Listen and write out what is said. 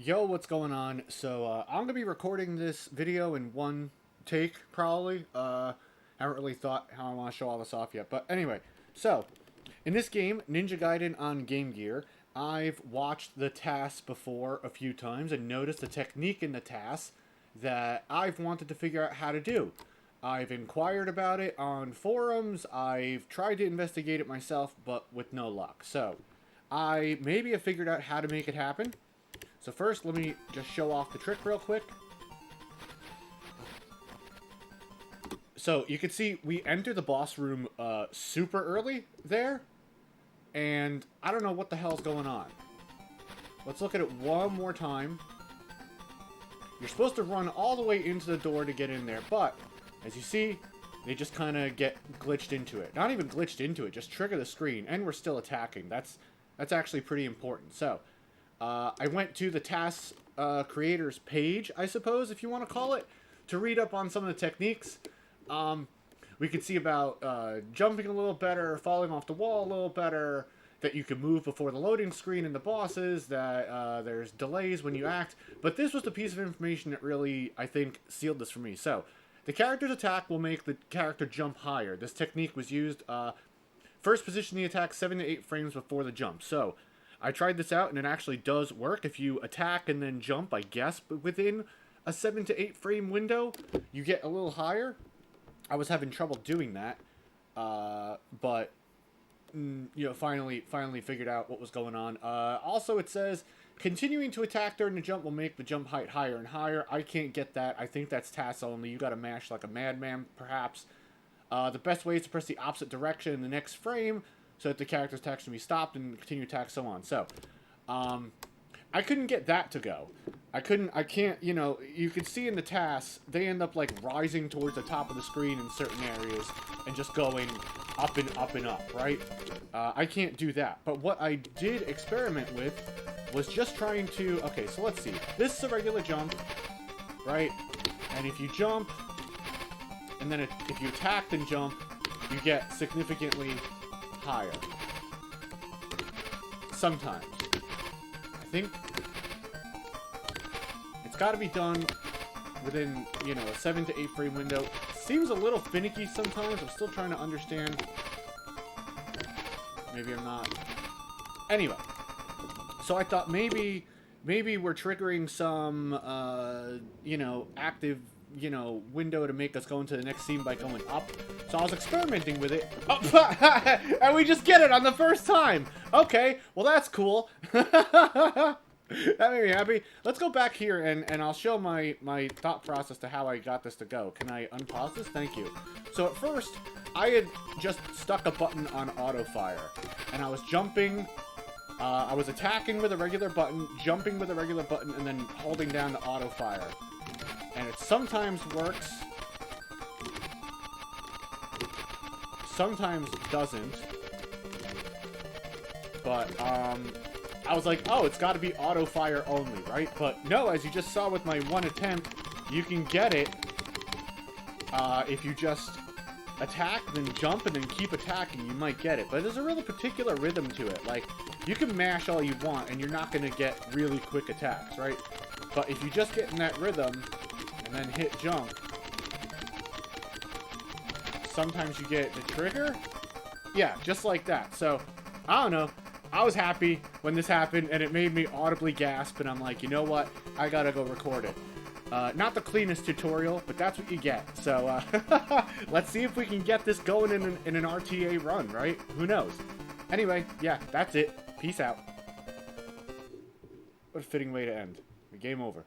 Yo, what's going on? So, I'm gonna be recording this video in one take, probably. Haven't really thought how I want to show all this off yet. But anyway, so, in this game, Ninja Gaiden on Game Gear, I've watched the TAS before a few times and noticed a technique in the TAS that I've wanted to figure out how to do. I've inquired about it on forums, I've tried to investigate it myself, but with no luck. So, I maybe have figured out how to make it happen. So first, let me just show off the trick real quick. So you can see we enter the boss room super early there. And I don't know what the hell's going on. Let's look at it one more time. You're supposed to run all the way into the door to get in there. But, as you see, they just kind of get glitched into it. Not even glitched into it, just trigger the screen. And we're still attacking. That's actually pretty important. So, I went to the TAS creators page, I suppose, if you want to call it, to read up on some of the techniques. We could see about jumping a little better, falling off the wall a little better, that you can move before the loading screen in the bosses, that there's delays when you act. But this was the piece of information that really, I think, sealed this for me. So, the character's attack will make the character jump higher. This technique was used, first position the attack 7 to 8 frames before the jump. So, I tried this out, and it actually does work. If you attack and then jump, I guess, but within a 7 to 8 frame window, you get a little higher. I was having trouble doing that, but you know, finally figured out what was going on. Also, it says continuing to attack during the jump will make the jump height higher and higher. I can't get that. I think that's TAS only. You got to mash like a madman, perhaps. The best way is to press the opposite direction in the next frame, so that the character's attack can be stopped and continue attack, so on. So, I couldn't get that to go. I can't, you know, you can see in the TAS, they end up, like, rising towards the top of the screen in certain areas and just going up and up and up, right? I can't do that. But what I did experiment with was just trying to, okay, so let's see. This is a regular jump, right? And if you jump, and then if you attack and jump, you get significantly higher. Sometimes. I think it's got to be done within, you know, a 7 to 8 frame window. Seems a little finicky sometimes. I'm still trying to understand. Maybe I'm not. Anyway. So I thought maybe we're triggering some, you know, active, you know, window to make us go into the next scene by going up. So I was experimenting with it. Oh, and we just get it on the first time. Okay, well that's cool. That made me happy. Let's go back here and I'll show my thought process to how I got this to go. Can I unpause this? Thank you. So at first, I had just stuck a button on auto fire. And I was jumping. I was attacking with a regular button, jumping with a regular button, and then holding down the auto fire. And it sometimes works, sometimes doesn't, but, I was like, oh, it's gotta be auto fire only, right? But no, as you just saw with my one attempt, you can get it, if you just attack, then jump, and then keep attacking, you might get it. But there's a really particular rhythm to it. Like, you can mash all you want, and you're not gonna get really quick attacks, right? But if you just get in that rhythm, and then hit jump, sometimes you get the trigger. Yeah, just like that. So, I don't know. I was happy when this happened, and it made me audibly gasp, and I'm like, you know what? I gotta go record it. Not the cleanest tutorial, but that's what you get. So, let's see if we can get this going in an RTA run, right? Who knows? Anyway, yeah, that's it. Peace out. What a fitting way to end. Game over.